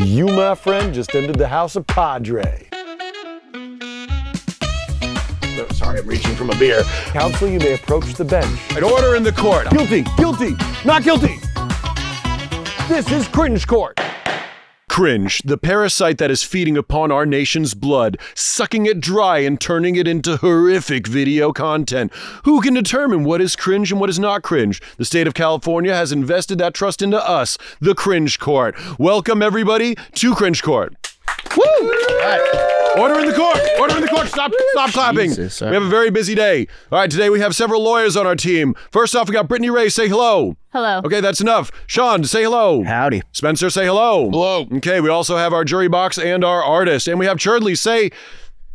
You, my friend, just entered the house of Podray. Oh, sorry, I'm reaching from a beer. Counsel, you may approach the bench. An order in the court. Guilty, guilty, not guilty. This is Cringe Court. Cringe, the parasite that is feeding upon our nation's blood, sucking it dry and turning it into horrific video content. Who can determine what is cringe and what is not cringe? The state of California has invested that trust into us, the Cringe Court. Welcome, everybody, to Cringe Court. Woo! All right. Order in the court! Order in the court! Stop clapping! Jesus, we have a very busy day. All right, today we have several lawyers on our team. First off, we got Brittany Rae. Say hello. Hello. Okay, that's enough. Sean, say hello. Howdy. Spencer, say hello. Hello. Okay, we also have our jury box and our artist. And we have Cherdleys. Say,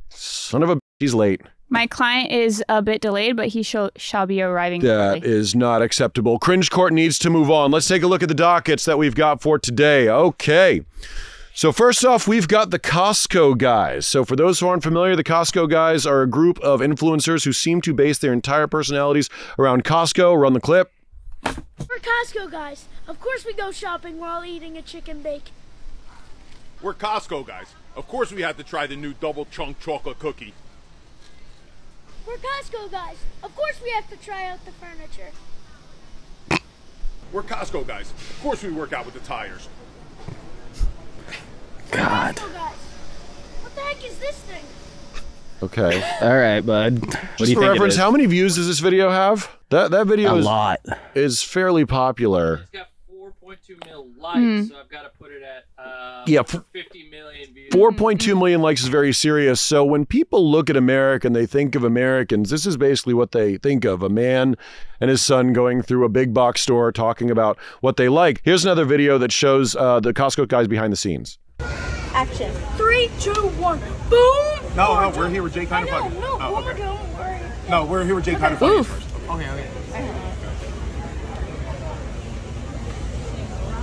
son of a, he's late. My client is a bit delayed, but he shall be arriving That shortly. is not acceptable. Cringe Court needs to move on. Let's take a look at the dockets that we've got for today. Okay. So first off, we've got the Costco Guys. So for those who aren't familiar, the Costco Guys are a group of influencers who seem to base their entire personalities around Costco. Run the clip. We're Costco Guys. Of course we go shopping while eating a chicken bake. We're Costco Guys. Of course we had to try the new double chunk chocolate cookie. We're Costco Guys. Of course we have to try out the furniture. We're Costco Guys. Of course we work out with the tires. God. Costco Guys. What the heck is this thing? Okay. All right, bud. What do Just you for think reference, it is? how many views does this video have? That video A lot. is fairly popular. It's got 4.2 mil likes, so I've got to put it at Yeah, over 50 million views. 4.2 million likes is very serious. So when people look at America and they think of Americans, this is basically what they think of. A man and his son going through a big box store talking about what they like. Here's another video that shows the Costco Guys behind the scenes. Action. 3, 2, 1. Boom! No, we're here with Jay Kind of Funny. No, Oh, okay. don't worry. No, we're here with Jay Kind of Funny Oof. first. Okay.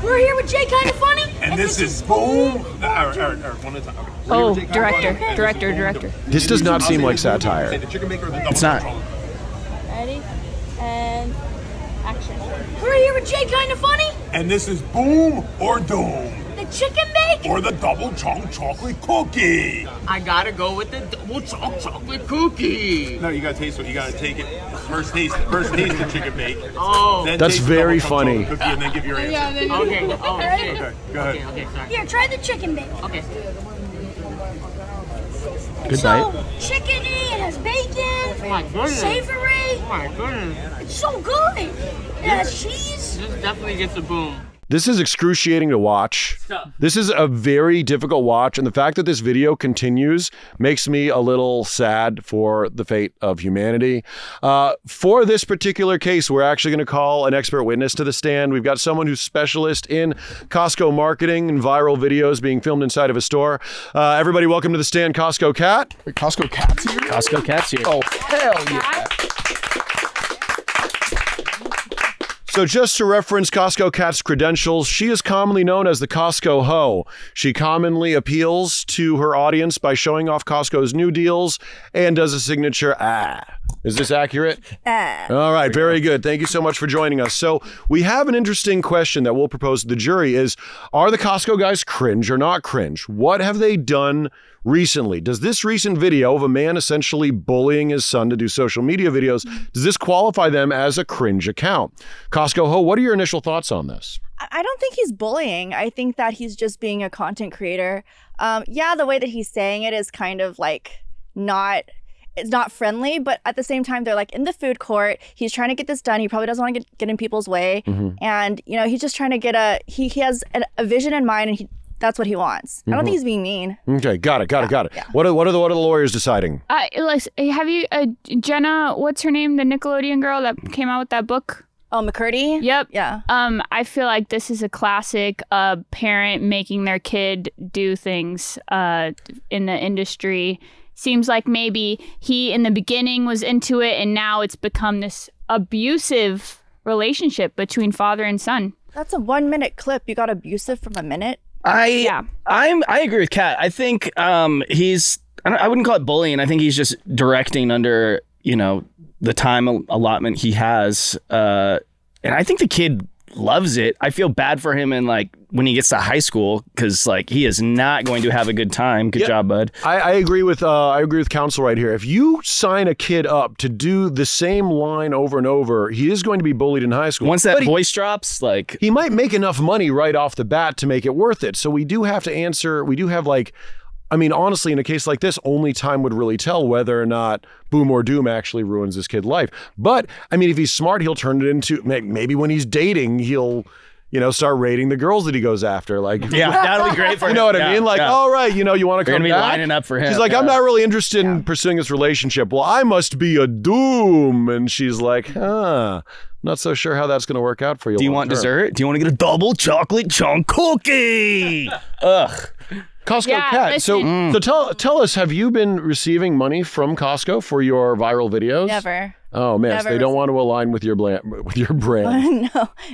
We're here with Jay Kind of Funny. And this is boom! One at a time. Okay. We're here with Jay Kinda Funny, and this is Director. boom. This does not seem like satire. Say the chicken bake or the double It's not. chunk. Ready? And action. We're here with Jay Kind of Funny. And this is boom or doom. The chicken bake. Or the double chunk chocolate cookie. I gotta go with the double chunk chocolate cookie. No, you gotta taste it. You gotta take it. First taste the chicken bake. Oh. Then That's taste the very double chunk funny. chocolate cookie and then give your answer. Okay. Okay, go ahead. Okay, sorry. Here, try the chicken bake. Okay. Good So, night. chickeny, it has bacon, Oh my goodness. savory. Oh my goodness. It's so good. It has cheese. This definitely gets a boom. This is excruciating to watch. Tough. This is a very difficult watch, and the fact that this video continues makes me a little sad for the fate of humanity. For this particular case, we're actually going to call an expert witness to the stand. We've got someone who's specialist in Costco marketing and viral videos being filmed inside of a store. Everybody, welcome to the stand, Costco Kat. Wait, Costco Kat's here? Costco Kat's here. Oh, hell yeah. So just to reference Costco Kat's credentials, she is commonly known as the Costco Ho. She commonly appeals to her audience by showing off Costco's new deals and does a signature Is this accurate? All right, very good. Thank you so much for joining us. So we have an interesting question that we'll propose to the jury is, are the Costco Guys cringe or not cringe? What have they done recently? Does this recent video of a man essentially bullying his son to do social media videos, does this qualify them as a cringe account? Costco Ho, what are your initial thoughts on this? I don't think he's bullying. I think that he's just being a content creator. Yeah, the way that he's saying it is kind of like it's not friendly, but at the same time, they're like in the food court. He's trying to get this done. He probably doesn't want to get in people's way. And, you know, he's just trying to get he has a vision in mind, and that's what he wants. I don't think he's being mean. Okay, got it. Yeah. What are the lawyers deciding? Have you, Jenna, what's her name? The Nickelodeon girl that came out with that book? Oh, McCurdy? Yep. Yeah. I feel like this is a classic parent making their kid do things in the industry. Seems like maybe he in the beginning was into it, and now it's become this abusive relationship between father and son. That's a 1-minute clip. You got abusive from a minute? I agree with Kat. I think I wouldn't call it bullying. I think he's just directing under, the time allotment he has. And I think the kid loves it. I feel bad for him in like when he gets to high school because like he is not going to have a good time. Good job, bud. I agree with counsel right here. If you sign a kid up to do the same line over and over, he is going to be bullied in high school. Once that voice drops, like he might make enough money right off the bat to make it worth it. So we do have to answer. We do have like. I mean, honestly, in a case like this, only time would really tell whether or not Boom or Doom actually ruins this kid's life. But, I mean, if he's smart, he'll turn it into, maybe when he's dating, he'll, start rating the girls that he goes after. Like, yeah, that'll be great for him. You know what I mean? Like, all right, you want to come back? back? Lining up for him. She's like, I'm not really interested in pursuing this relationship. Well, I must be a Doom. And she's like, not so sure how that's going to work out for you. Do you want dessert? Do you want to get a double chocolate chunk cookie? Ugh. Costco Kat. So tell us, have you been receiving money from Costco for your viral videos? Never. Oh man, so they don't want to align with your brand.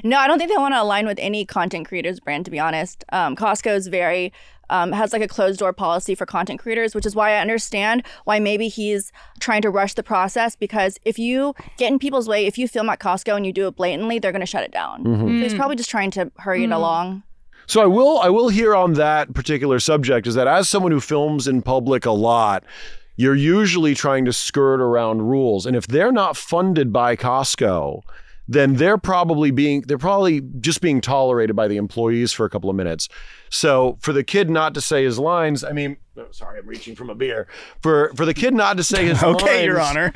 No, I don't think they want to align with any content creators brand. To be honest, Costco is very has like a closed door policy for content creators, which is why I understand why maybe he's trying to rush the process, because if you get in people's way, if you film at Costco and you do it blatantly, they're going to shut it down. So he's probably just trying to hurry it along. So I will hear on that particular subject is that as someone who films in public a lot, you're usually trying to skirt around rules. And if they're not funded by Costco, then they're probably just being tolerated by the employees for a couple of minutes. So for the kid not to say his lines, I mean, sorry, I'm reaching from a beer. For the kid not to say his lines. Okay, Your Honor.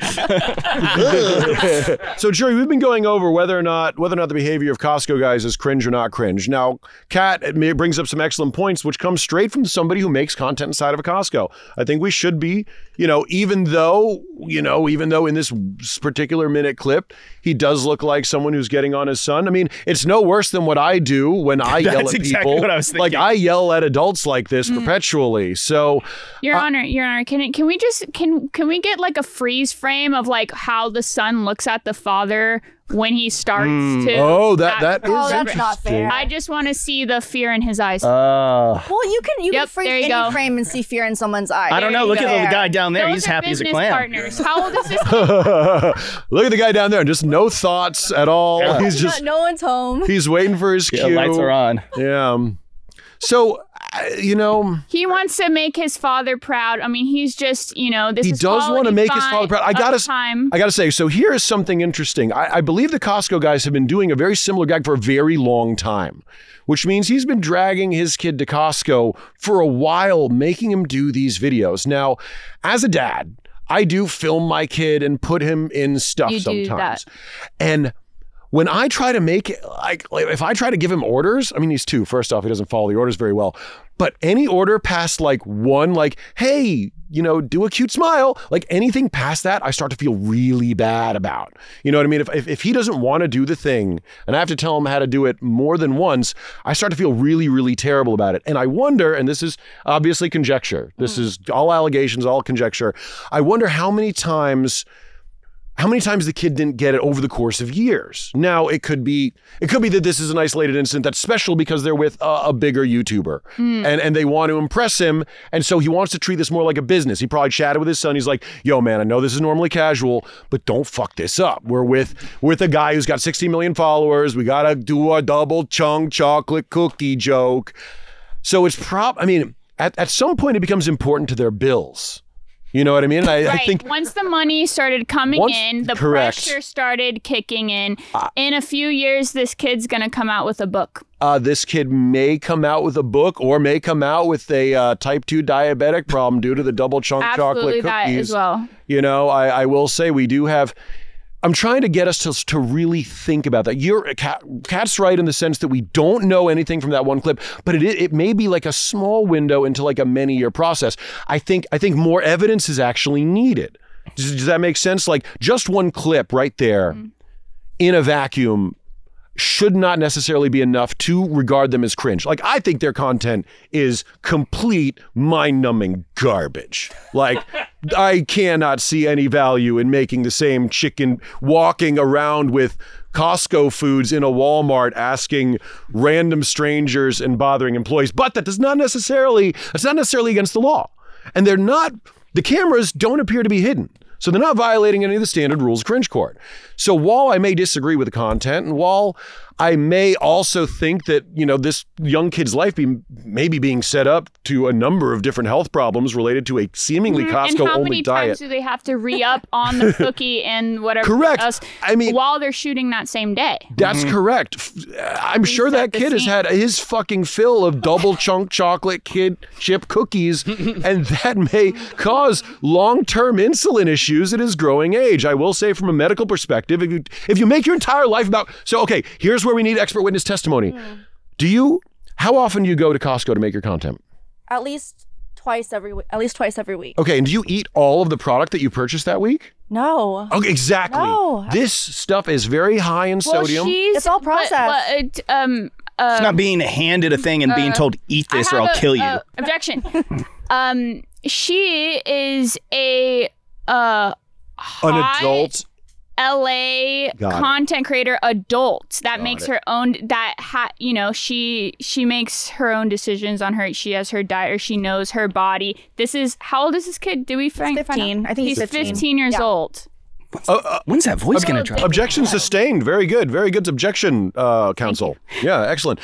So, jury, we've been going over whether or not the behavior of Costco guys is cringe or not cringe. Now, Kat brings up some excellent points, which come straight from somebody who makes content inside of a Costco. I think we should be, even though in this particular minute clip, he does look like someone who's getting on his son. I mean, it's no worse than what I do when I yell at exactly people. What I was thinking. Like I yell at adults like this perpetually. So, Your Honor, can we get like a freeze frame of like how the son looks at the father when he starts to? Oh, that is that's not fair. I just want to see the fear in his eyes. Well, you can freeze there you any go. frame and see fear in someone's eyes. I don't know. Look at the guy down there. Those He's are happy as a business clam. Partners. How old is this? Look at the guy down there. Just no thoughts at all. Yeah. He's just no one's home. He's waiting for his cue. Lights are on. Yeah. So, he wants to make his father proud. I mean, he's just, this he is does want to make his father proud. I gotta say, so here is something interesting. I believe the Costco guys have been doing a very similar gag for a very long time, which means he's been dragging his kid to Costco for a while, making him do these videos. Now, as a dad, I do film my kid and put him in stuff sometimes. And when I try to make it, like if I try to give him orders, I mean, he's 2. First off, he doesn't follow the orders very well. But any order past like 1, like, hey, do a cute smile, like anything past that, I start to feel really bad about. You know what I mean? If he doesn't want to do the thing and I have to tell him how to do it more than once, I start to feel really, really terrible about it. And I wonder, and this is obviously conjecture, this is all allegations, all conjecture. I wonder how many times the kid didn't get it over the course of years. Now, it could be that this is an isolated incident that's special because they're with a bigger YouTuber and they want to impress him. And so he wants to treat this more like a business. He probably chatted with his son. He's like, yo, man, I know this is normally casual, but don't fuck this up. We're with a guy who's got 60 million followers. We got to do a double chunk chocolate cookie joke. So it's at some point it becomes important to their bills. You know what I mean? I think once the money started coming in, the pressure started kicking in. In a few years, this kid's going to come out with a book. This kid may come out with a book or may come out with a type 2 diabetic problem due to the double chunk chocolate cookies. That as well. I will say we do have. I'm trying to get us to really think about that. Kat's right in the sense that we don't know anything from that one clip, but it may be like a small window into like a many-year process. I think more evidence is actually needed. Does that make sense? Like just one clip right there in a vacuum should not necessarily be enough to regard them as cringe. Like, I think their content is complete mind-numbing garbage. Like, I cannot see any value in making the same chicken walking around with Costco foods in a Walmart asking random strangers and bothering employees. But that's not necessarily against the law. And the cameras don't appear to be hidden. So they're not violating any of the standard rules of Cringe Court. So while I may disagree with the content, and while I may also think that, you know, this young kid's life maybe being set up to a number of different health problems related to a seemingly Costco-only diet. And how many times do they have to re-up on the cookie and whatever Correct. else while they're shooting that same day? That's correct. I'm sure that kid has had his fucking fill of double chunk chocolate kid chip cookies, and that may cause long-term insulin issues at his growing age. I will say from a medical perspective, if you make your entire life about... So, okay, here's where we need expert witness testimony. How often do you go to Costco to make your content? At least twice every week. Okay, and do you eat all of the product that you purchased that week? No. Okay, exactly. No. This stuff is very high in sodium. It's all processed. It's not being handed a thing and being told, eat this or I'll kill you. Objection. She is an adult LA content creator adult that makes her own she makes her own decisions on her. She has her diet, or she knows her body. How old is this kid? Did we find 15? I think he's 15 years old. When's that voice gonna drop? Objection sustained. Very good. Very good objection, counsel. Yeah, excellent.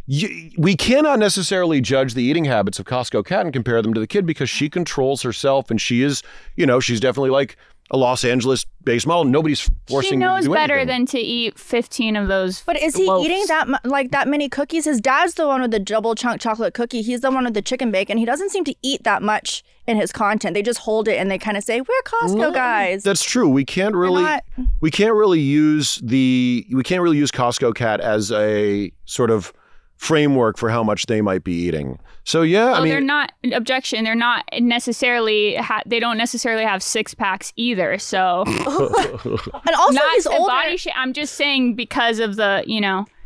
We cannot necessarily judge the eating habits of Costco Kat and compare them to the kid, because she controls herself, and she is, she's definitely like a Los Angeles-based model. Nobody's forcing her to do anything. She knows better than to eat 15 of those. But is he eating that many cookies? His dad's the one with the double chunk chocolate cookie. He's the one with the chicken bacon. He doesn't seem to eat that much in his content. They just hold it and they kind of say, "We're Costco guys." That's true. We can't really use Costco Kat as a sort of framework for how much they might be eating. So they're not They're not necessarily. They don't necessarily have 6-packs either. So, and also he's older. I'm just saying because of the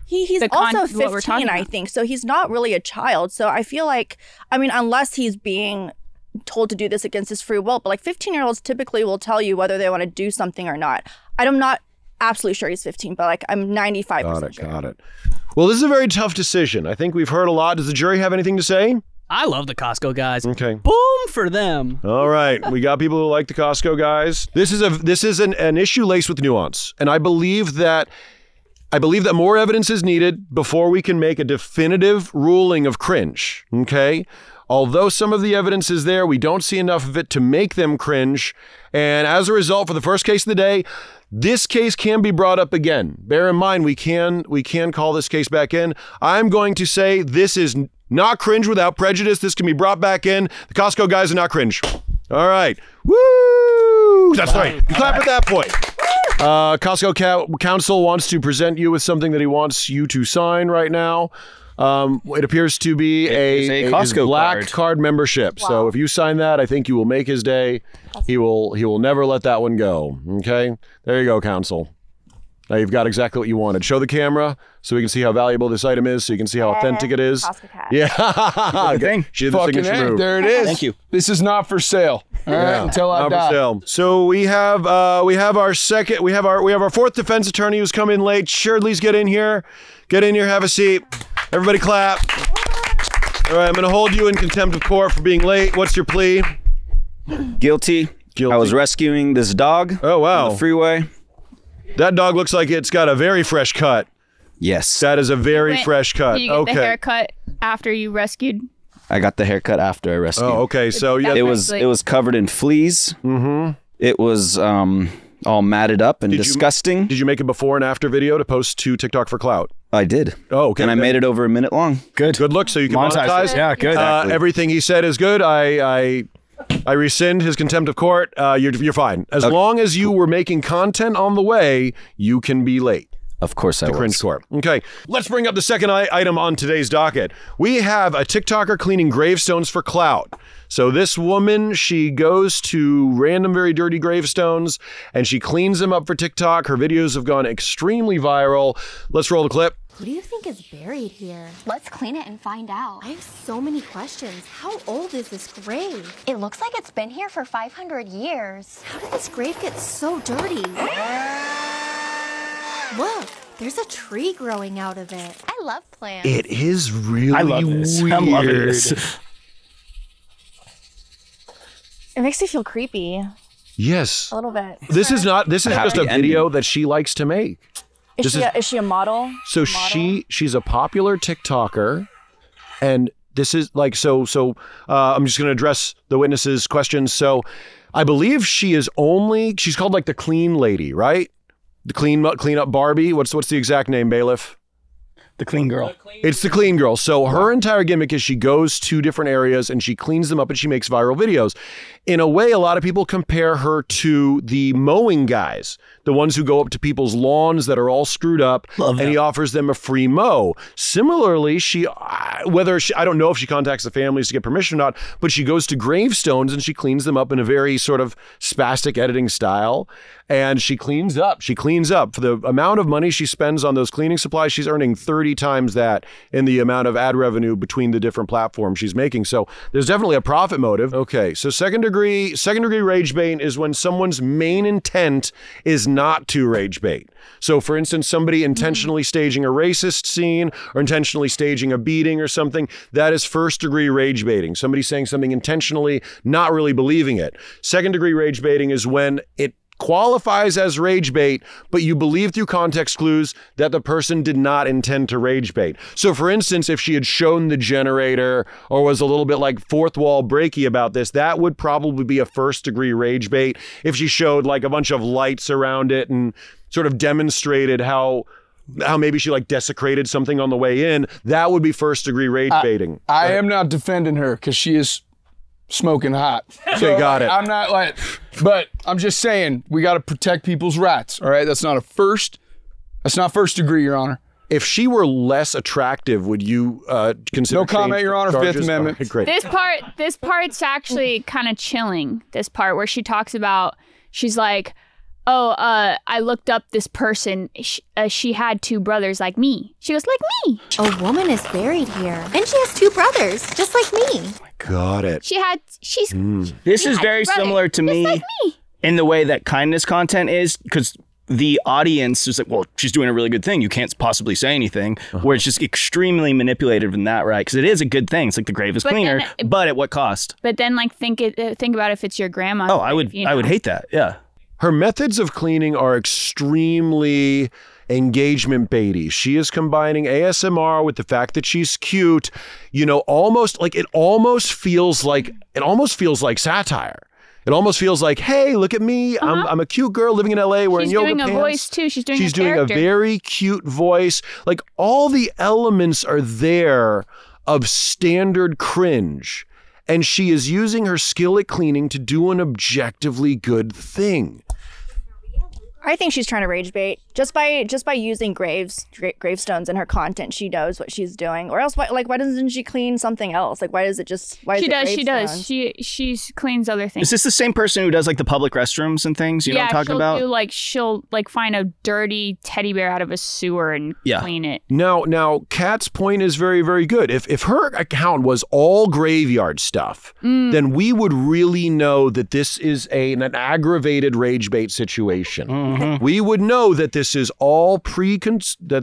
He's also 15, I think. So he's not really a child. So I feel like, unless he's being told to do this against his free will, but like 15-year-olds typically will tell you whether they want to do something or not. I'm not absolutely sure he's 15, but like I'm 95% sure. Got it. Well, this is a very tough decision. I think we've heard a lot. Does the jury have anything to say? I love the Costco guys. Okay. Boom for them. All right. We got people who like the Costco guys. This is an issue laced with nuance. And I believe that more evidence is needed before we can make a definitive ruling of cringe. Okay? Although some of the evidence is there, we don't see enough of it to make them cringe. And as a result, for the first case of the day, this case can be brought up again. Bear in mind, we can call this case back in. I'm going to say this is not cringe without prejudice. This can be brought back in. The Costco guys are not cringe. All right. Woo! That's right. You clap at that point. Costco Council wants to present you with something that he wants you to sign right now. It appears to be a Costco black card membership. Wow. So if you sign that, I think you will make his day. He will never let that one go. Okay, there you go, Council. Now you've got exactly what you wanted. Show the camera so we can see how valuable this item is, so you can see how authentic it is. Yeah, she did the signature move. There it is. Thank you. This is not for sale. All right, until I die. For sale. So we have our fourth defense attorney who's come in late. Cherdleys, get in here. Get in here. Have a seat. Everybody clap. All right, I'm going to hold you in contempt of court for being late. What's your plea? Guilty. I was rescuing this dog. Oh, wow. On the freeway. That dog looks like it's got a very fresh cut. Yes. That is a very fresh cut. Did you get the haircut after you rescued? I got the haircut after I rescued. Oh, okay. So yeah, it was covered in fleas. Mm-hmm. It was all matted up and disgusting. Did you make a before and after video to post to TikTok for clout? I did. Oh, okay. And I made it over a minute long. Good look, so you can monetize. Yeah, good. Exactly. Everything he said is good. I rescind his contempt of court. You're fine. As long as you were making content on the way, you can be late. Of course I was. Cringe Court. Okay, let's bring up the second item on today's docket. We have a TikToker cleaning gravestones for clout. So this woman, she goes to random very dirty gravestones and she cleans them up for TikTok. Her videos have gone extremely viral. Let's roll the clip. What do you think is buried here? Let's clean it and find out. I have so many questions. How old is this grave? It looks like it's been here for 500 years. How did this grave get so dirty? Look, there's a tree growing out of it. I love plants. It is really I love this. weird. I'm loving this. It makes me feel creepy. Yes. A little bit. This is just a video that she likes to make. Is she a model? So she's a popular TikToker, and this is like I'm just going to address the witnesses' questions. So I believe she's called like the clean lady, right? The clean up Barbie. What's the exact name, bailiff? The clean girl. It's the clean girl. So her entire gimmick is she goes to different areas and she cleans them up and she makes viral videos. In a way, a lot of people compare her to the mowing guys, the ones who go up to people's lawns that are all screwed up, and he offers them a free mow. Similarly, I don't know if she contacts the families to get permission or not, but she goes to gravestones and she cleans them up in a very sort of spastic editing style. And she cleans up. For the amount of money she spends on those cleaning supplies, she's earning 30 times that in the amount of ad revenue between the different platforms she's making. So there's definitely a profit motive. Okay, so second degree rage bait is when someone's main intent is not to rage bait. So for instance, somebody intentionally staging a racist scene or intentionally staging a beating or something, that is first degree rage baiting. Somebody saying something intentionally, not really believing it. Second degree rage baiting is when it qualifies as rage bait, but you believe through context clues that the person did not intend to rage bait. So for instance, if she had shown the generator or was a little bit like fourth wall breaky about this, that would probably be a first degree rage bait. If she showed like a bunch of lights around it and sort of demonstrated how maybe she like desecrated something on the way in, that would be first degree rage baiting. I am not defending her because she is smoking hot. Okay, got it. I'm not like, but I'm just saying we got to protect people's rights. All right, that's not first degree, Your Honor. If she were less attractive, would you consider? No comment, Your Honor. Charges? Fifth Amendment. Right, great. This part's actually kind of chilling. This part where she talks about, she's like, I looked up this person. She had 2 brothers like me. She goes, like me. A woman is buried here. And she has 2 brothers, just like me. Got it. This is very similar to me in the way that kindness content is, because the audience is like, well, she's doing a really good thing. You can't possibly say anything. Where it's just extremely manipulative in that, right? Because it is a good thing. It's like the grave is cleaner, but at what cost? But then like think about if it's your grandma. Oh, I would hate that. Yeah. Her methods of cleaning are extremely engagement baity. She is combining ASMR with the fact that she's cute, it almost feels like satire. It almost feels like, hey, look at me. I'm a cute girl living in LA wearing yoga pants. She's doing a voice too. She's doing a very cute voice. Like all the elements are there of standard cringe. And she is using her skill at cleaning to do an objectively good thing. I think she's trying to rage bait just by using gravestones in her content. She knows what she's doing, or else why doesn't she clean something else? Like why does it just? She does. She cleans other things. Is this the same person who does like the public restrooms and things? You know what I'm talking about? She'll find a dirty teddy bear out of a sewer and clean it. Now, Kat's point is very, very good. If her account was all graveyard stuff, then we would really know that this is an aggravated rage bait situation. We would know that this is all preconceived,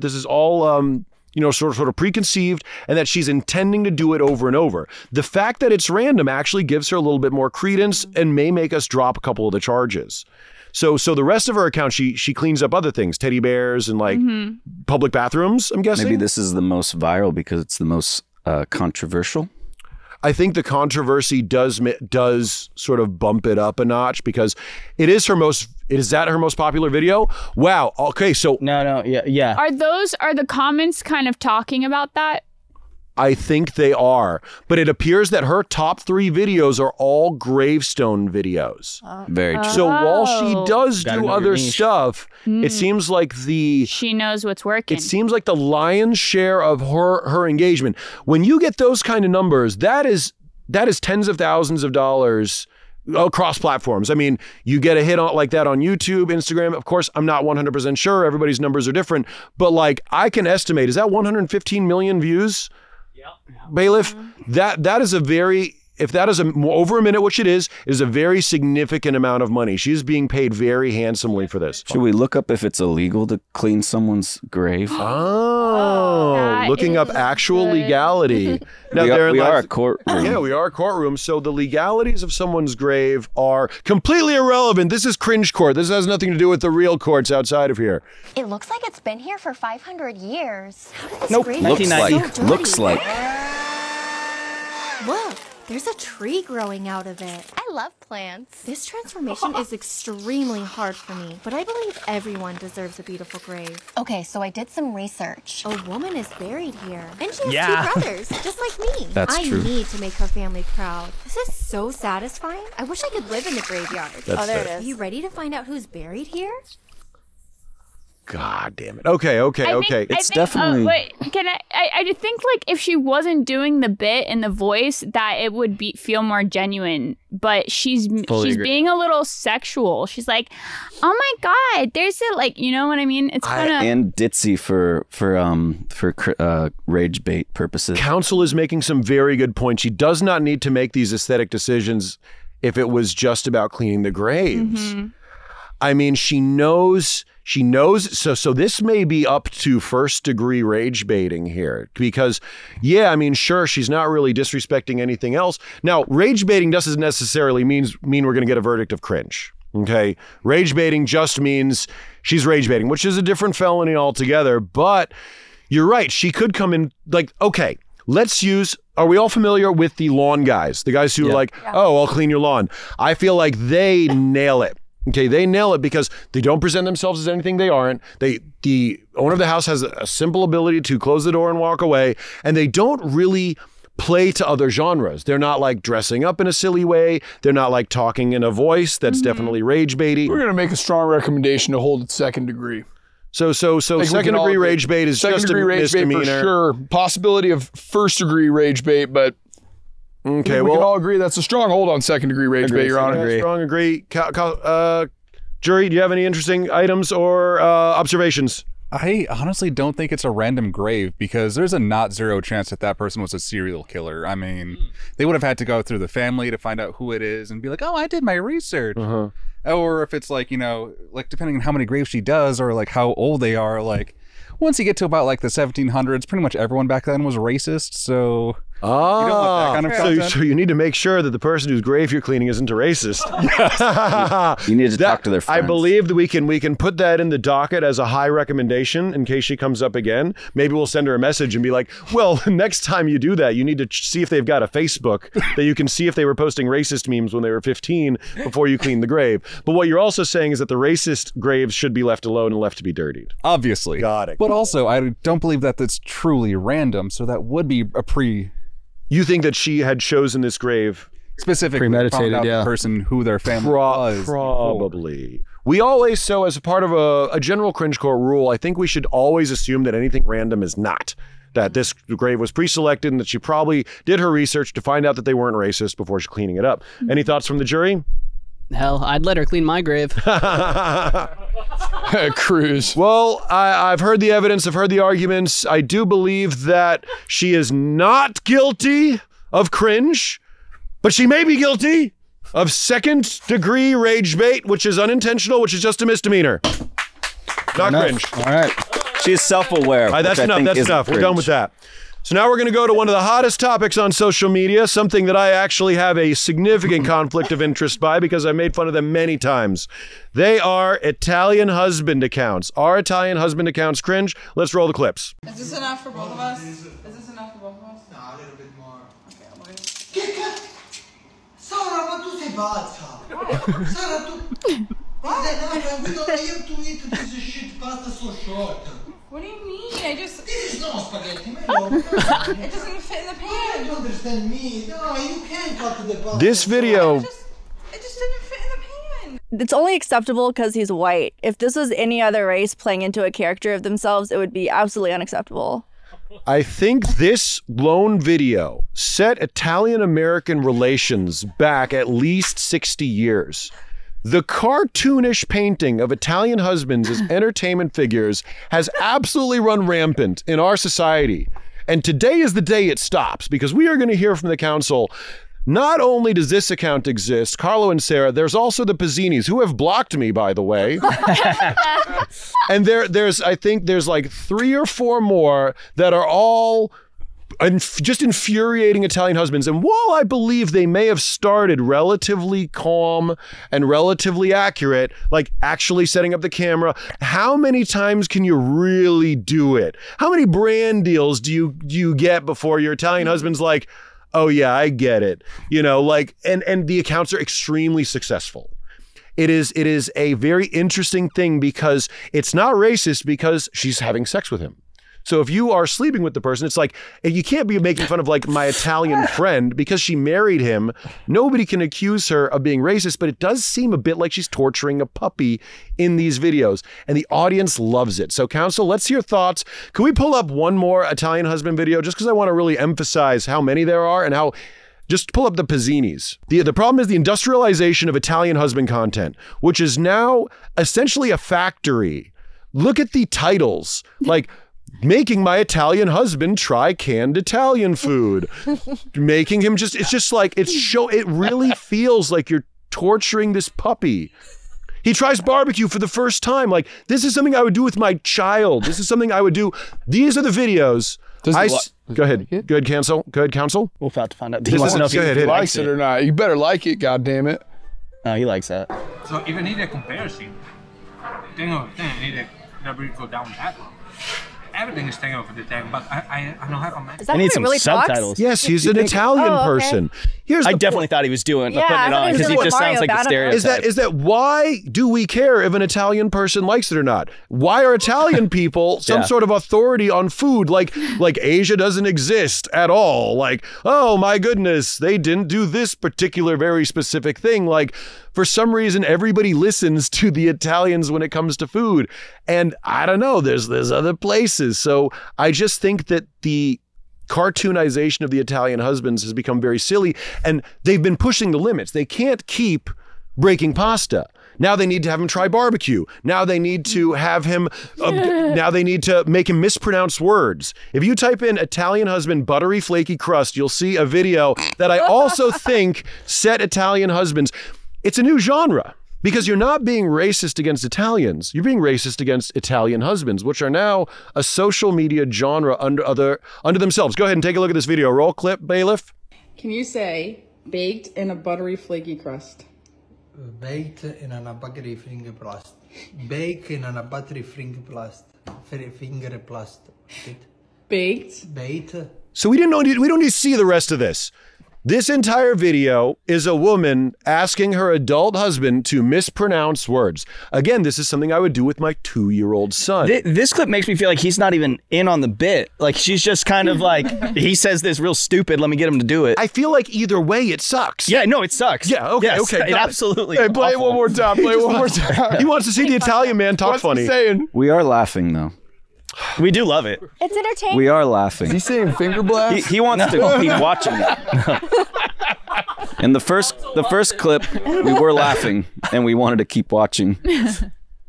and that she's intending to do it over and over. The fact that it's random actually gives her a little bit more credence and may make us drop a couple of the charges. So the rest of her account, she cleans up other things, teddy bears and like public bathrooms, I'm guessing. Maybe this is the most viral because it's the most controversial. I think the controversy does sort of bump it up a notch because is that her most popular video? Wow. Okay. So yeah. Are the comments kind of talking about that? I think they are, but it appears that her top 3 videos are all gravestone videos. Very true. So while she does do other stuff, it seems like she knows what's working. It seems like the lion's share of her engagement. When you get those kind of numbers, that is tens of thousands of dollars across platforms. I mean, you get a hit like that on YouTube, Instagram. Of course, I'm not 100% sure. Everybody's numbers are different, but like I can estimate, is that 115 million views? Bailiff, that is a very if that is over a minute, which it is a very significant amount of money. She's being paid very handsomely for this. Should we look up if it's illegal to clean someone's grave? Looking up actual legality. Now, we are a courtroom. Yeah, we are a courtroom. So the legalities of someone's grave are completely irrelevant. This is Cringe Court. This has nothing to do with the real courts outside of here. It looks like it's been here for 500 years. How did this Nope. grave Looks get so like. dirty? Looks like. Look, there's a tree growing out of it. I love plants. This transformation is extremely hard for me, but I believe everyone deserves a beautiful grave. Okay, so I did some research. A woman is buried here, and she has Yeah. 2 brothers, just like me. That's I true. need to make her family proud. This is so satisfying. I wish I could live in the graveyard. That's there it fair. is. Are you ready to find out who's buried here? God damn it. Okay. It's definitely. Wait, can I just think like if she wasn't doing the bit and the voice, that it would feel more genuine. But she's Fully agree. being a little sexual. She's like, oh my God, there's a like, you know what I mean? It's kind of And ditzy for rage bait purposes. Counsel is making some very good points. She does not need to make these aesthetic decisions if it was just about cleaning the graves. I mean, she knows. So this may be up to first degree rage baiting here because, yeah, I mean, sure, she's not really disrespecting anything else. Now, rage baiting doesn't necessarily mean we're going to get a verdict of cringe. Okay. Rage baiting just means she's rage baiting, which is a different felony altogether. But you're right. She could come in like, okay, are we all familiar with the lawn guys? The guys who are like, oh, I'll clean your lawn. I feel like they nail it. Okay, they nail it because they don't present themselves as anything they aren't. The owner of the house has a simple ability to close the door and walk away, and they don't really play to other genres. They're not like dressing up in a silly way. They're not like talking in a voice that's definitely rage baity. We're gonna make a strong recommendation to hold it second degree. So second degree rage bait is just a misdemeanor. For sure. Possibility of first degree rage bait, but okay, we can all agree that's a strong hold on second degree rage bait, Your Honor. Strong agree. Jury, do you have any interesting items or observations? I honestly don't think it's a random grave because there's a not zero chance that person was a serial killer. I mean, they would have had to go through the family to find out who it is and be like, oh, I did my research. Or if it's like, like depending on how many graves she does or like how old they are, like once you get to about like the 1700s, pretty much everyone back then was racist. So you don't want that kind of content. So you need to make sure that the person whose grave you're cleaning isn't a racist. You need to talk to their friends. I believe that we can put that in the docket as a high recommendation in case she comes up again. Maybe we'll send her a message and be like, well, next time you do that, you need to see if they've got a Facebook that you can see if they were posting racist memes when they were 15 before you clean the grave. But what you're also saying is that the racist graves should be left alone and left to be dirtied. Obviously. Got it. But also, I don't believe that that's truly random. So that would be a You think that she had chosen this grave specifically premeditated, found out the person who their family was. Probably. We always, so as a part of a general Cringe Court rule, I think we should always assume that anything random is not. That this grave was pre-selected and that she probably did her research to find out that they weren't racist before she cleaning it up. Any thoughts from the jury? Hell, I'd let her clean my grave. Cruz. Well, I've heard the evidence, I've heard the arguments. I do believe that she is not guilty of cringe, but she may be guilty of second degree rage bait, which is unintentional, which is just a misdemeanor. Not cringe. All right. She's self-aware. All right, that's enough. That's enough. We're done with that. So now we're going to go to one of the hottest topics on social media, something that I actually have a significant conflict of interest by because I made fun of them many times. They are Italian husband accounts. Are Italian husband accounts cringe? Let's roll the clips. Is this enough for both of us? Is this enough for both of us? No, a little bit more. Okay, I'm going to... Che cazzo? Sara, ma tu sei pazza! Sara, tu... We don't have to eat this shit pasta so short. What do you mean? This is not spaghetti, man. It doesn't fit in the pan. You understand me? No, you can't cut the pasta. This video... It just didn't fit in the pan. It's only acceptable because he's white. If this was any other race playing into a character of themselves, it would be absolutely unacceptable. I think this lone video set Italian-American relations back at least 60 years. The cartoonish painting of Italian husbands as entertainment figures has absolutely run rampant in our society. And today is the day it stops because we are going to hear from the council not only does this account exist, Carlo and Sarah, there's also the Pizzinis, who have blocked me, by the way. And I think there's like 3 or 4 more that are all just infuriating Italian husbands. And while I believe they may have started relatively calm and relatively accurate, like actually setting up the camera, how many times can you really do it? How many brand deals do you get before your Italian husband's like, oh yeah, I get it. You know, like, and the accounts are extremely successful. It is a very interesting thing because it's not racist because she's having sex with him. So if you are sleeping with the person, it's like, you can't be making fun of like my Italian friend because she married him. Nobody can accuse her of being racist, but it does seem a bit like she's torturing a puppy in these videos, and the audience loves it. So counsel, let's hear thoughts. Can we pull up one more Italian husband video just because I want to really emphasize how many there are and how, just pull up the Pizzinis. The problem is the industrialization of Italian husband content, which is now essentially a factory. Look at the titles, like, making my Italian husband try canned Italian food. Making him just, it's just like, it really feels like you're torturing this puppy. He tries barbecue for the first time. Like, this is something I would do with my child. This is something I would do. These are the videos. Go ahead. Good counsel. Good counsel. We're about to find out. He wants to know if he likes it or not. You better like it, goddammit. No, he likes that. So if I need a comparison, I need to never go down that long. Everything is taken over the tag, but I know how to manage. I need some really subtitles. Yes, he's an Italian person. I definitely thought he was doing putting it on because he just sounds like the stereotype. Is that why do we care if an Italian person likes it or not? Why are Italian people some sort of authority on food? Like Asia doesn't exist at all. Like, oh my goodness, they didn't do this particular very specific thing. Like, for some reason, everybody listens to the Italians when it comes to food. And I don't know, there's other places. So I just think that the cartoonization of the Italian husbands has become very silly, and they've been pushing the limits. They can't keep breaking pasta. Now they need to have him try barbecue. Now they need to have him, now they need to make him mispronounce words. If you type in Italian husband buttery flaky crust, you'll see a video that I also think set Italian husbands. It's a new genre because you're not being racist against Italians. You're being racist against Italian husbands, which are now a social media genre under themselves. Go ahead and take a look at this video. Roll clip, bailiff. Can you say baked in a buttery flaky crust? Baked in a buttery finger crust. Baked in a buttery finger crust. Finger crust. Baked. So we don't need to see the rest of this. This entire video is a woman asking her adult husband to mispronounce words. Again, this is something I would do with my 2-year-old son. This clip makes me feel like he's not even in on the bit. Like, she's just kind of like, he says this real stupid, let me get him to do it. I feel like either way it sucks. Yeah, no, it sucks. Yeah, okay, yes, okay. It absolutely. Hey, play it one more time. Play it one more time. He wants to see the Italian man talk funny. What's he saying? We are laughing, though. We do love it. It's entertaining. We are laughing. Is he saying finger blast? He wants to keep watching it. In the first clip, we were laughing, and we wanted to keep watching.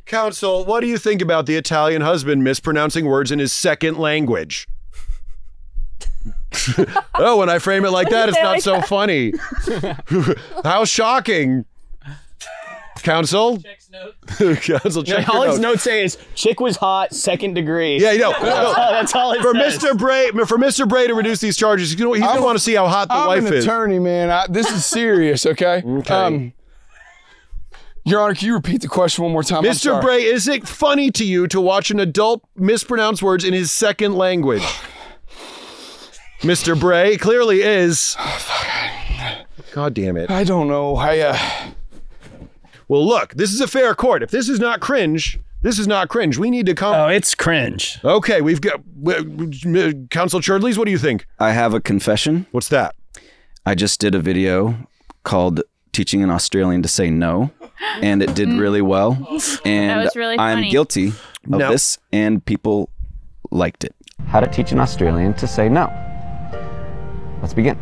Counsel, what do you think about the Italian husband mispronouncing words in his second language? Oh, when I frame it like that, it's not so funny. How shocking. Counsel? Counsel, check all your his notes say is, chick was hot, 2nd degree. Yeah, no. That's all it says. For Mr. Bray to reduce these charges, he's going to want to see how hot the wife is. I'm an attorney, man. This is serious, okay? Okay. Your Honor, can you repeat the question one more time? Mr. Bray, is it funny to you to watch an adult mispronounce words in his second language? Mr. Bray clearly is. God damn it. I don't know. Well, look, this is a fair court. If this is not cringe, this is not cringe. We need to come. Oh, it's cringe. Okay, we've got Counsel Cherdleys. What do you think? I have a confession. What's that? I just did a video called Teaching an Australian to Say No, and it did really well. And that was really funny. I'm guilty of this, and people liked it. How to teach an Australian to say no. Let's begin.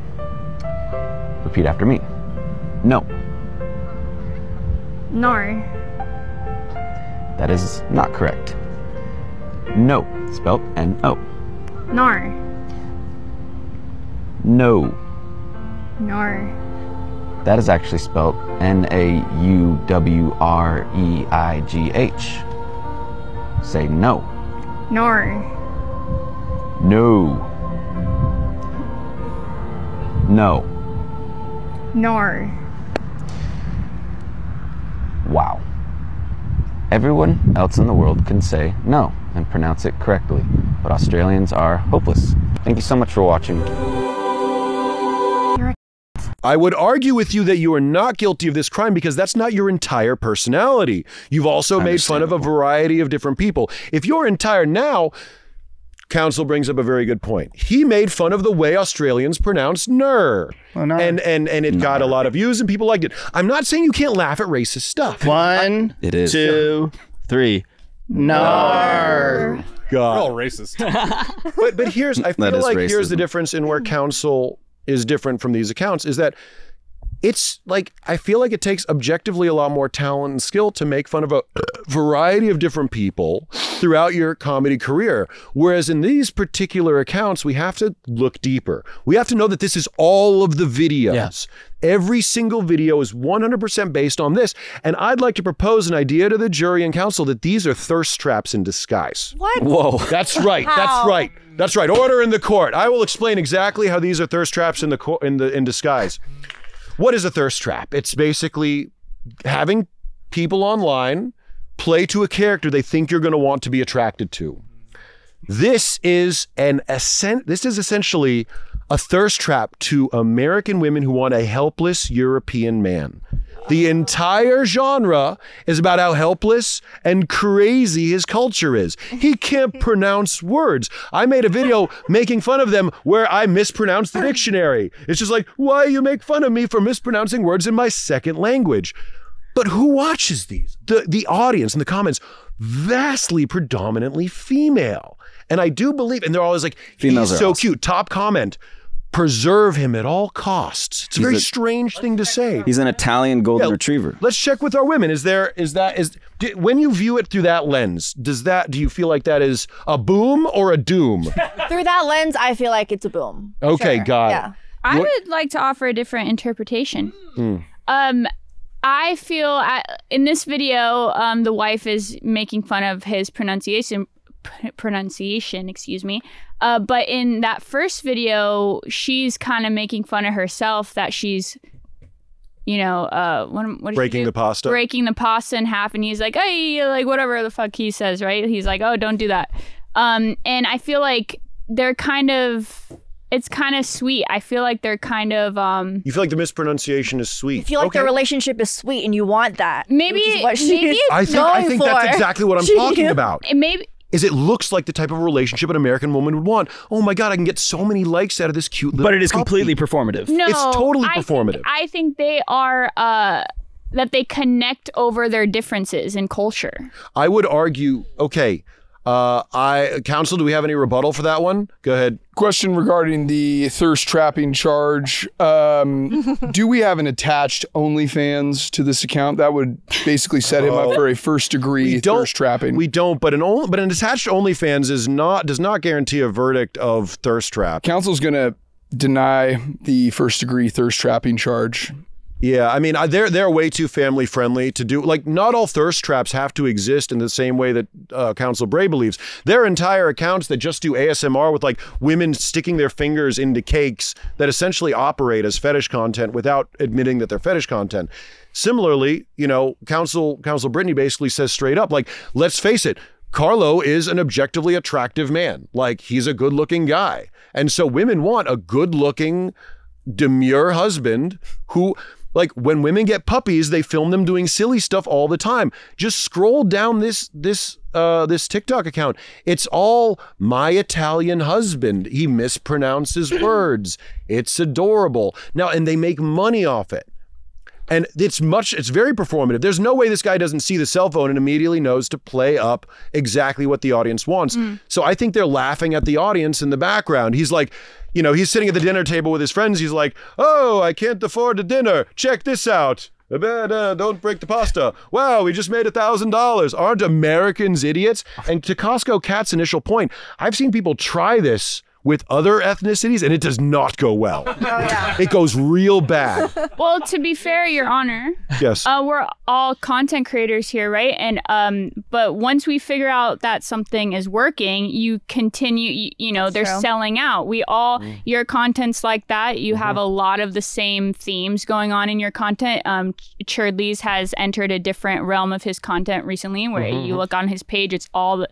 Repeat after me. No. No. That is not correct. No, spelled N-O. No. No. Nor. That is actually spelled N-A-U-W-R-E-I-G-H. Say no. Nor. No. No. Nor. Wow. Everyone else in the world can say no and pronounce it correctly, but Australians are hopeless. Thank you so much for watching. I would argue with you that you are not guilty of this crime because that's not your entire personality. You've also made fun of a variety of different people. If your entire now, counsel brings up a very good point. He made fun of the way Australians pronounce ner. Oh, no. And it got a lot of views and people liked it. I'm not saying you can't laugh at racist stuff. One, it is. 2, 3. Nar. God. We're all racist. but here's, I feel like here's the difference in where counsel is different from these accounts is that it's like, I feel like it takes objectively a lot more talent and skill to make fun of a variety of different people throughout your comedy career. Whereas in these particular accounts, we have to look deeper. We have to know that this is all of the videos. Yeah. Every single video is 100% based on this. And I'd like to propose an idea to the jury and counsel that these are thirst traps in disguise. What? Whoa. That's right. That's right. That's right. Order in the court. I will explain exactly how these are thirst traps in disguise. What is a thirst trap? It's basically having people online play to a character they think you're going to want to be attracted to. This is essentially a thirst trap to American women who want a helpless European man. The entire genre is about how helpless and crazy his culture is. He can't pronounce words. I made a video making fun of them where I mispronounced the dictionary. It's just like, why you make fun of me for mispronouncing words in my second language? But who watches these? The audience in the comments, vastly predominantly female. And I do believe, and they're always like, females he's so cute. Top comment. Preserve him at all costs. It's a very strange thing to say. He's an Italian golden retriever. Let's check with our women. When you view it through that lens, do you feel like that is a boom or a doom? Through that lens, I feel like it's a boom. Okay, sure. got it. Yeah. I would like to offer a different interpretation. I feel in this video, the wife is making fun of his pronunciation, excuse me. But in that first video, she's kind of making fun of herself that she's, what breaking the pasta. Breaking the pasta in half, and he's like, hey, like whatever the fuck he says, right? He's like, oh, don't do that. And I feel like they're it's kind of sweet. I feel like they're kind of You feel like the mispronunciation is sweet. You feel like the relationship is sweet and you want that. Maybe what she's I think that's exactly what I'm talking about. Maybe it looks like the type of relationship an American woman would want. Oh my God, I can get so many likes out of this cute little But it is puppy. completely performative. No, it's totally performative. I think they are that they connect over their differences in culture. I would argue, okay, counsel, do we have any rebuttal for that one? Go ahead. Question regarding the thirst trapping charge. Do we have an attached OnlyFans to this account? That would basically set him up for a first degree thirst trapping. We don't, but an attached OnlyFans does not guarantee a verdict of thirst trap. Counsel's gonna deny the first degree thirst trapping charge. Yeah, I mean, they're way too family friendly to do. Like, not all thirst traps have to exist in the same way that Counsel Bray believes. There are entire accounts that just do ASMR with like women sticking their fingers into cakes that essentially operate as fetish content without admitting that they're fetish content. Similarly, Counsel Brittany basically says straight up, like, let's face it, Carlo is an objectively attractive man. Like, he's a good looking guy. And so women want a good looking, demure husband who, like, when women get puppies, they film them doing silly stuff all the time. Just scroll down this TikTok account. It's all my Italian husband. He mispronounces words. It's adorable. Now, and they make money off it. And it's very performative. There's no way this guy doesn't see the cell phone and immediately knows to play up exactly what the audience wants. So I think they're laughing at the audience in the background. He's like, he's sitting at the dinner table with his friends. He's like, oh, I can't afford the dinner. Check this out. Don't break the pasta. Wow, we just made $1,000. Aren't Americans idiots? And to Costco Kat's initial point, I've seen people try this with other ethnicities, and it does not go well. Oh, yeah. It goes real bad. Well, to be fair, Your Honor, Yes. we're all content creators here, right? And but once we figure out that something is working, you continue. You know, they're selling out. We all your content's like that. You have a lot of the same themes going on in your content. Cherdleys has entered a different realm of his content recently, where you look on his page, it's all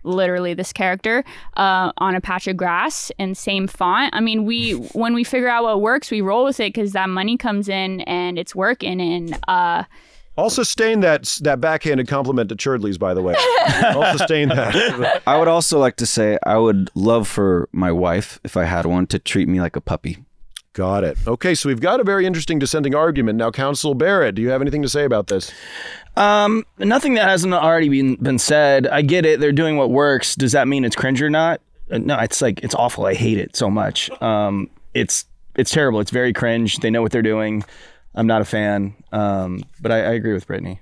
literally this character on a patch of grass and same font. I mean, when we figure out what works, we roll with it because that money comes in and it's working. And I'll sustain that backhanded compliment to Cherdleys, by the way. I'll sustain that. I would also like to say I would love for my wife, if I had one, to treat me like a puppy. Got it. Okay, so we've got a very interesting dissenting argument. Now, Counsel Barrett, do you have anything to say about this? Nothing that hasn't already been said. I get it. They're doing what works. Does that mean it's cringe or not? No, it's like, it's awful. I hate it so much. It's terrible. It's very cringe. They know what they're doing. I'm not a fan. But I agree with Brittany.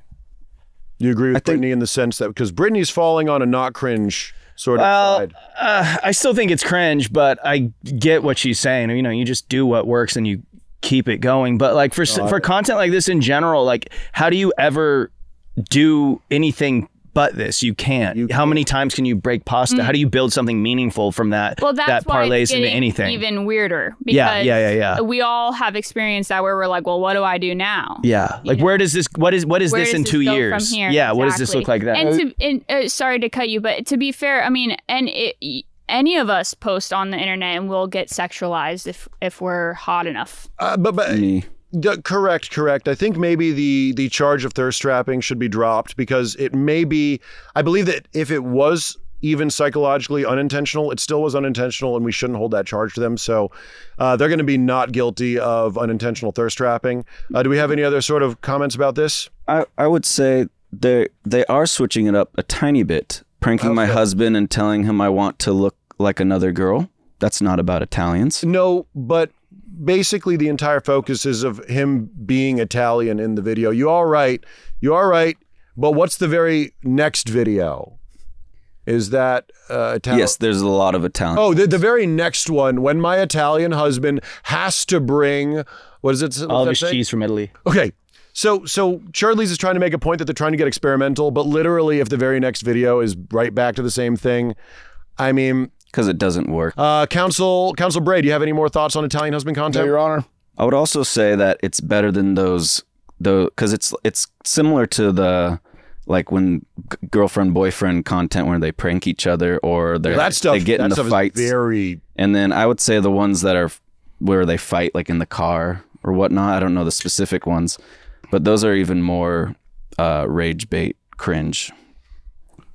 You agree with Brittany in the sense that, because Brittany's falling on a not cringe sort of side. I still think it's cringe, but I get what she's saying. You know, you just do what works and you keep it going. But like for content like this in general, like how do you ever do anything but this? You can't. How many times can you break pasta? How do you build something meaningful from that? Well, that's that why parlays it's into getting anything. even weirder. Because Yeah. we all have experienced that where we're like, well, what do I do now? Yeah. Like, where does this? What is this in 2 years? From here? Yeah. What does this look like then? And sorry to cut you, but to be fair, I mean, any of us post on the internet and we'll get sexualized if we're hot enough. Correct. I think maybe the charge of thirst trapping should be dropped because it may be, I believe that if it was even psychologically unintentional, it still was unintentional and we shouldn't hold that charge to them. So they're going to be not guilty of unintentional thirst trapping. Do we have any other sort of comments about this? I would say they are switching it up a tiny bit, pranking my husband and telling him I want to look like another girl. That's not about Italians. No, but basically the entire focus is of him being Italian in the video. You all right. But what's the very next video? Is that Italian? Yes, there's a lot of Italian. Oh, the very next one, when my Italian husband has to bring, what is it? All of his cheese from Italy. Okay. So Cherdleys is trying to make a point that they're trying to get experimental, but literally if the very next video is right back to the same thing, I mean... Because it doesn't work. Counsel Bray, do you have any more thoughts on Italian husband content? No, Your Honor. I would also say that it's better than those, because it's similar to the, like when girlfriend boyfriend content where they prank each other or they get into fights. And then I would say the ones that are where they fight like in the car or whatnot. I don't know the specific ones, but those are even more rage bait cringe.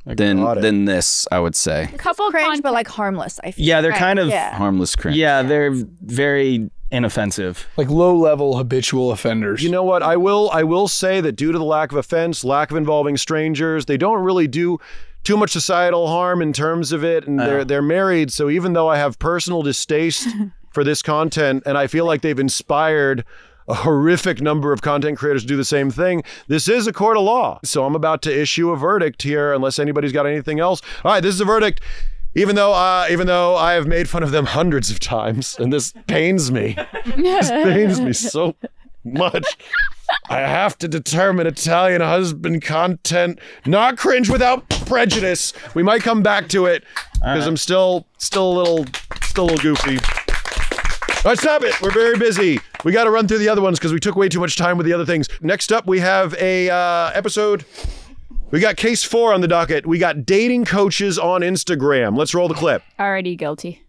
Than this, I would say. A couple cringe, but like harmless, I feel. Yeah, they're kind of harmless cringe. Yeah, they're very inoffensive. Like low-level habitual offenders. You know what? I will say that due to the lack of offense, lack of involving strangers, they don't really do too much societal harm in terms of it, and they're married. So even though I have personal distaste for this content, and I feel like they've inspired a horrific number of content creators to do the same thing, this is a court of law. So I'm about to issue a verdict here, unless anybody's got anything else. All right, this is a verdict. Even though I have made fun of them hundreds of times, and this pains me. This pains me so much. I have to determine Italian husband content not cringe without prejudice. We might come back to it because I'm still a little goofy. All right, stop it. We're very busy. We got to run through the other ones because we took way too much time with the other things. Next up, we have a episode. We got case 4 on the docket. We got dating coaches on Instagram. Let's roll the clip. Already guilty.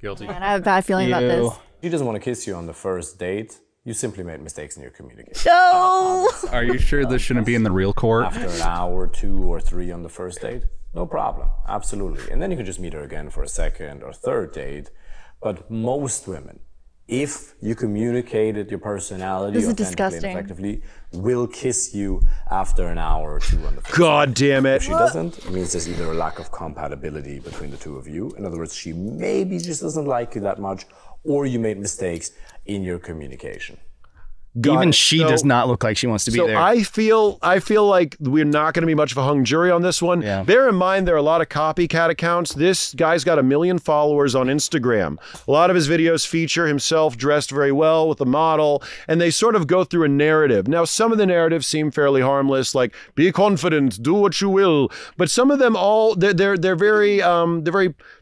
Man, I have a bad feeling about this. She doesn't want to kiss you on the first date. You simply made mistakes in your communication. No! Are you sure this shouldn't be in the real court? After an hour, 2 or 3 on the first date, no problem. Absolutely. And then you can just meet her again for a second or third date. But most women, if you communicated your personality authentically and effectively, will kiss you after an hour or 2 on the first God damn it. If she doesn't, it means there's either a lack of compatibility between the two of you. In other words, she maybe just doesn't like you that much, or you made mistakes in your communication. Even she does not look like she wants to be there. I feel like we're not going to be much of a hung jury on this one. Yeah. Bear in mind, there are a lot of copycat accounts. This guy's got 1 million followers on Instagram. A lot of his videos feature himself dressed very well with a model, and they sort of go through a narrative. Now, some of the narratives seem fairly harmless, like be confident, do what you will. But some of them they're very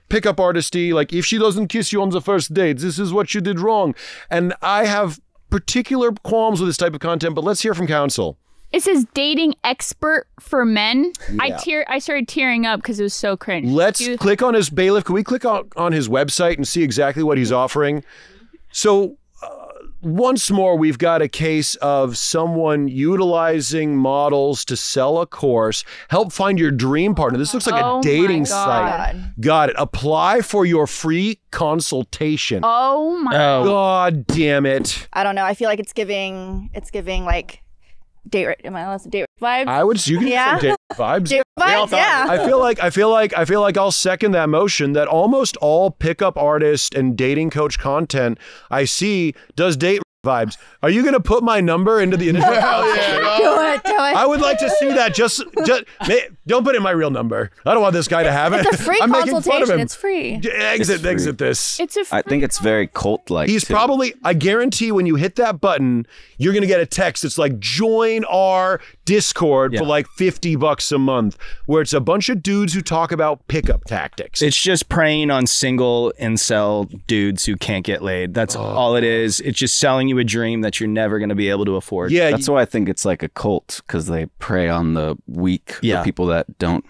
pickup artisty. Like, if she doesn't kiss you on the first date, this is what you did wrong. And I have particular qualms with this type of content, but let's hear from counsel. It says dating expert for men. Yeah. I started tearing up because it was so cringe. Let's click on his bailiff. Can we click on his website and see exactly what he's offering? So once more, we've got a case of someone utilizing models to sell a course, help find your dream partner. This looks like a dating site. Got it. Apply for your free consultation. Oh my God damn it. I don't know. I feel like it's giving like date. Am I allowed to date vibes? You can get some date vibes. Date vibes, yeah. I feel like I'll second that motion that almost all pickup artist and dating coach content I see does date vibes. Are you going to put my number into the initial? Hell yeah. Do it. I would like to see that. Just don't put in my real number. I don't want this guy to have it. It's a free I'm making fun of consultation. him. It's free. Exit this. I think it's very cult-like. He's probably, I guarantee when you hit that button, you're going to get a text. It's like, join our Discord for like $50 a month, where it's a bunch of dudes who talk about pickup tactics. It's just preying on single incel dudes who can't get laid. That's all it is. It's just selling you a dream that you're never going to be able to afford. Yeah, that's why I think it's like a cult, because they prey on the weak, the people that don't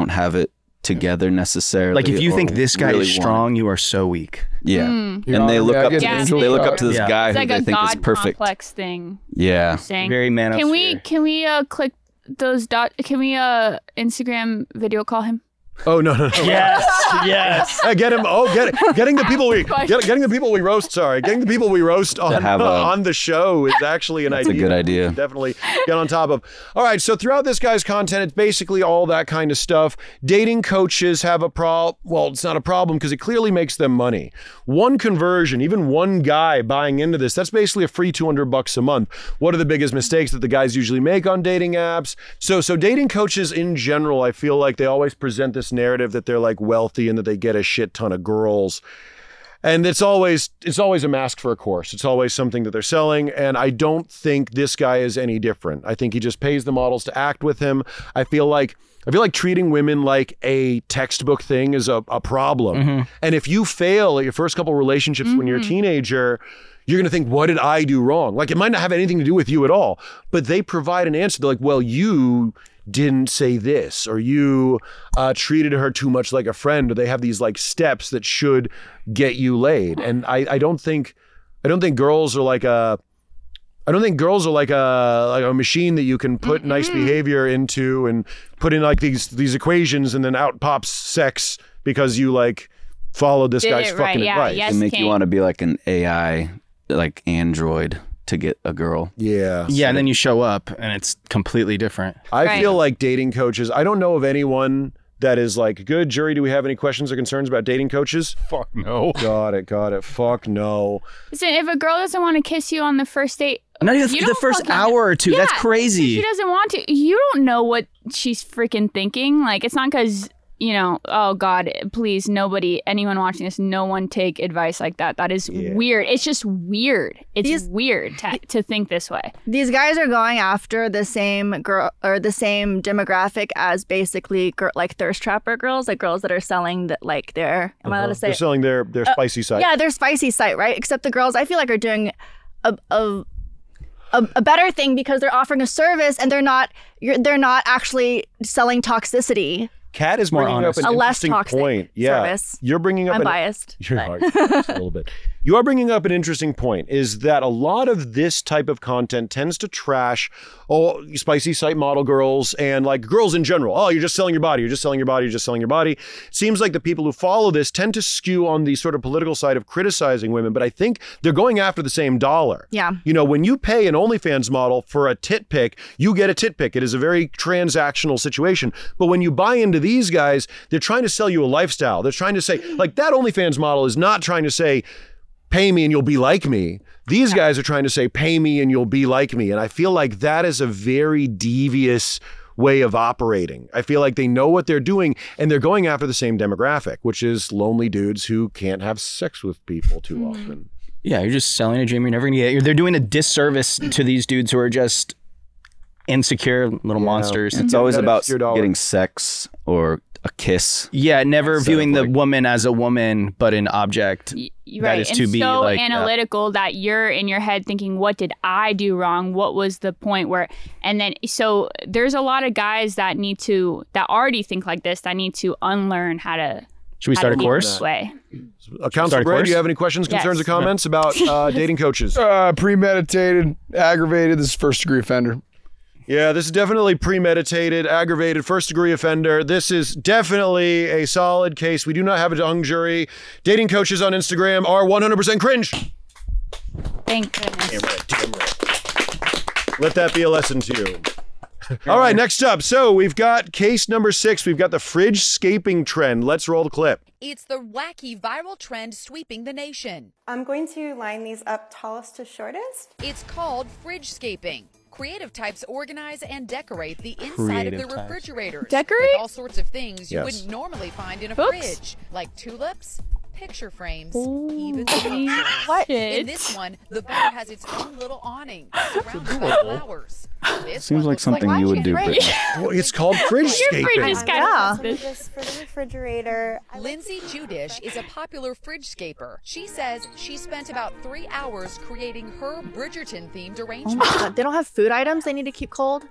have it together necessarily. Like, if you think this guy really is strong, you are so weak. Yeah, and they look up to this guy who they think is perfect. Complex thing. Yeah, very manosphere. Can we click those dots? Can we Instagram video call him? Oh no. Yes. Get him. Getting the people we roast. Sorry, getting the people we roast on the show is actually an idea. That's a good idea. Definitely get on top of. All right. So throughout this guy's content, it's basically all that kind of stuff. Dating coaches have a problem. Well, it's not a problem because it clearly makes them money. One conversion, even one guy buying into this, that's basically a free $200 a month. What are the biggest mistakes that the guys usually make on dating apps? So dating coaches in general, I feel like they always present this narrative that they're like wealthy and that they get a shit ton of girls, and it's always a mask for a course. It's always something that they're selling, and I don't think this guy is any different. I think he just pays the models to act with him. I feel like treating women like a textbook thing is a problem. And if you fail at your first couple relationships when you're a teenager, you're going to think, what did I do wrong? Like, it might not have anything to do with you at all, but they provide an answer. They're like, well, you didn't say this, or you treated her too much like a friend, or they have these like steps that should get you laid. And I don't think girls are like a machine that you can put nice behavior into and put in like these equations, and then out pops sex because you like followed this guy's fucking advice. They make you want to be like an AI, like android, to get a girl. Yeah. And then you show up and it's completely different. I feel like dating coaches, I don't know of anyone that is like, good. Jury, do we have any questions or concerns about dating coaches? Fuck no. Got it. Fuck no. Listen, if a girl doesn't want to kiss you on the first date, not even the first hour or two. That's crazy. If she doesn't want to. You don't know what she's freaking thinking. Like, it's not because, oh God, please, anyone watching this, no one take advice like that. That is weird. It's just weird. It's weird to think this way. These guys are going after the same girl or the same demographic as basically like thirst trapper girls, like girls that are selling that like their, am I allowed to say? They're selling their spicy site. Yeah, their spicy site, right? Except the girls, I feel like, are doing a better thing because they're offering a service and they're not actually selling toxicity. Kat is bringing up an interesting point. Yeah, service. You're bringing up. I'm biased. You're just a little bit. You are bringing up an interesting point. Is that a lot of this type of content tends to trash spicy site model girls and like girls in general. Oh, you're just selling your body. You're just selling your body. You're just selling your body. It seems like the people who follow this tend to skew on the sort of political side of criticizing women, but I think they're going after the same dollar. Yeah. When you pay an OnlyFans model for a tit pic, you get a tit pic. It is a very transactional situation. But when you buy into these guys, they're trying to sell you a lifestyle. They're trying to say, like, that OnlyFans model is not trying to say, pay me and you'll be like me. These guys are trying to say, pay me and you'll be like me. And I feel like that is a very devious way of operating. I feel like they know what they're doing and they're going after the same demographic, which is lonely dudes who can't have sex with people too often. Yeah, you're just selling a dream you're never going to get. They're doing a disservice to these dudes who are just insecure little monsters. It's always about getting sex or a kiss. Yeah, never viewing the woman as a woman, but an object. Right, that is and to be so like analytical that you're in your head thinking, what did I do wrong? What was the point where, and then, so there's a lot of guys that already think like this, that need to unlearn how to. Should we start a course? Way. Counselor Bray, do you have any questions, concerns, or comments about dating coaches? Premeditated, aggravated. This is first-degree offender. Yeah, this is definitely premeditated, aggravated, first-degree offender. This is definitely a solid case. We do not have a hung jury. Dating coaches on Instagram are 100% cringe. Thank goodness. Damn right. Let that be a lesson to you. All right, next up. So we've got case number 6. We've got the Fridgescaping trend. Let's roll the clip. It's the wacky viral trend sweeping the nation. I'm going to line these up tallest to shortest. It's called Fridgescaping. Creative types organize and decorate the inside of their refrigerators. Decorate? With all sorts of things you wouldn't normally find in a fridge, like tulips, picture frames, even sculptures. What? In this one, the bar has its own little awning surrounded by flowers. This Seems like something you would do, Brittany. Well, it's called Fridgescaping. This for the refrigerator. Lindsay Judish is a popular fridgescaper. She says she spent about 3 hours creating her Bridgerton-themed arrangement. Oh my God, they don't have food items they need to keep cold?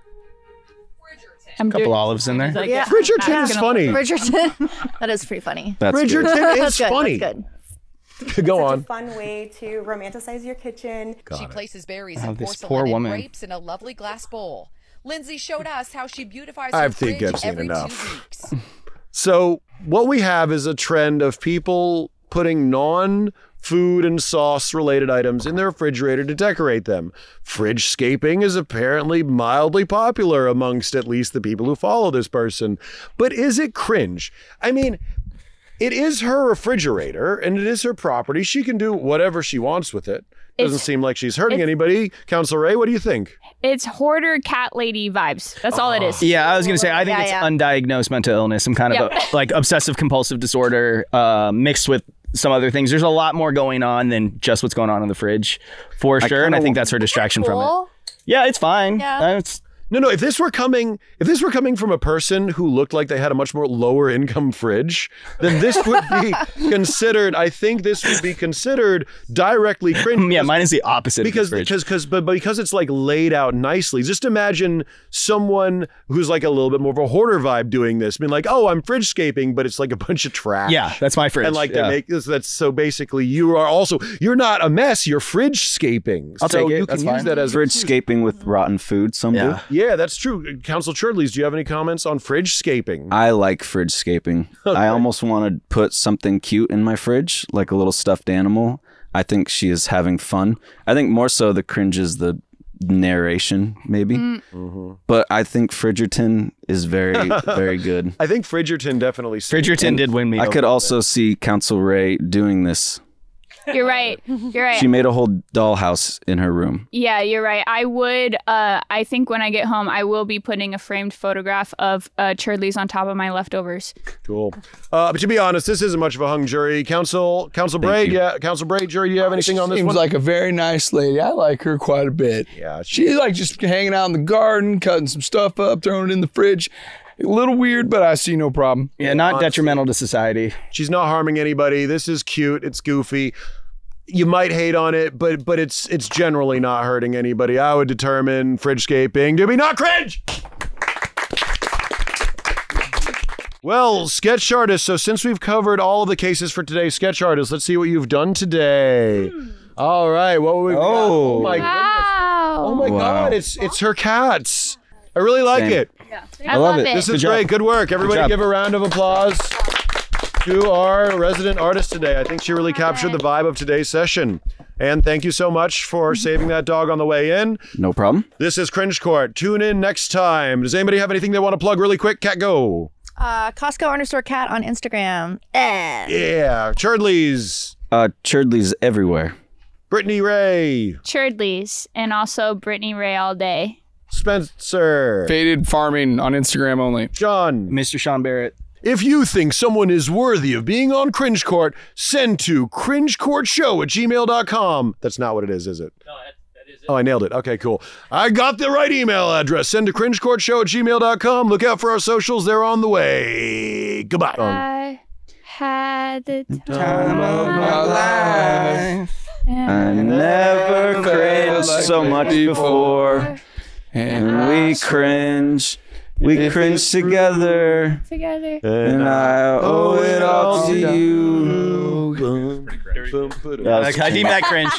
A couple olives in there. Yeah. Bridgerton is funny. Bridgerton. That is pretty funny. Bridgerton is That's good. funny. That's good. Go on. It's a fun way to romanticize your kitchen. She places berries and this porcelain poor and woman. grapes in a lovely glass bowl. Lindsay showed us how she beautifies I her think fridge I've seen every enough. 2 weeks. So what we have is a trend of people putting non-food and sauce-related items in their refrigerator to decorate them. Fridgescaping is apparently mildly popular amongst at least the people who follow this person. But is it cringe? I mean, it is her refrigerator and it is her property. She can do whatever she wants with it. Doesn't seem like she's hurting anybody. Counselor Rae, what do you think? It's hoarder cat lady vibes. That's all it is. Yeah, I was gonna say I think it's undiagnosed mental illness, some kind of like obsessive compulsive disorder mixed with some other things. There's a lot more going on than just what's going on in the fridge, for sure. And I think that's her distraction from it. Yeah, it's fine. Yeah. No, if this were coming from a person who looked like they had a much more lower income fridge, then this would be considered, I think this would be considered directly cringe. Yeah, mine is the opposite. Because it's like laid out nicely. Just imagine someone who's like a little bit more of a hoarder vibe doing this, being like, "Oh, I'm fridgescaping," but it's like a bunch of trash. Yeah, that's my fridge. And like they make this. That's so basically you're not a mess. You're fridgescaping. I'll take it. You can use that as fridgescaping with rotten food. Some do. Yeah, that's true. Council Cherdleys, do you have any comments on fridgescaping? I like fridgescaping. Okay. I almost want to put something cute in my fridge, like a little stuffed animal. I think she is having fun. I think more so the cringe is the narration, maybe. Mm-hmm. But I think Fridgerton is very, very good. I think Fridgerton definitely. Fridgerton did win me. I could also see Council Rae doing this. You're right. You're right. She made a whole dollhouse in her room. Yeah, you're right. I would, I think when I get home, I will be putting a framed photograph of Cherdleys on top of my leftovers. Cool. But to be honest, this isn't much of a hung jury. Council Bray, Council Bray, jury, do you have anything on this one? Seems like a very nice lady. I like her quite a bit. Yeah. She's like just hanging out in the garden, cutting some stuff up, throwing it in the fridge. A little weird, but I see no problem. Yeah, not detrimental to society. She's not harming anybody. This is cute. It's goofy. You might hate on it, but it's generally not hurting anybody. I would determine Fridgescaping to be not cringe. Well, sketch artists. So since we've covered all of the cases for today's sketch artists, let's see what you've done today. All right, what we got? Oh my goodness! Oh my God! It's her cats. I really like it. Yeah. I love it. This is great. Good work. Everybody give a round of applause to our resident artist today. I think she really captured the vibe of today's session. And thank you so much for saving that dog on the way in. No problem. This is Cringe Court. Tune in next time. Does anybody have anything they want to plug really quick? Kat, go. Costco _Kat on Instagram. Yeah. Cherdleys. Cherdleys everywhere. Brittany Rae. Cherdleys, and also Brittany Rae all day. Spencer. Faded Farming on Instagram only. John. Mr. Sean Barrett. If you think someone is worthy of being on Cringe Court, send to cringecourtshow@gmail.com. That's not what it is it? No, that is it. Oh, I nailed it. Okay, cool. I got the right email address. Send to cringecourtshow@gmail.com. Look out for our socials. They're on the way. Goodbye. I had the time of my life. I never cringed so much before. And we cringe. We cringe together. And I owe it all to you. I deem that cringe.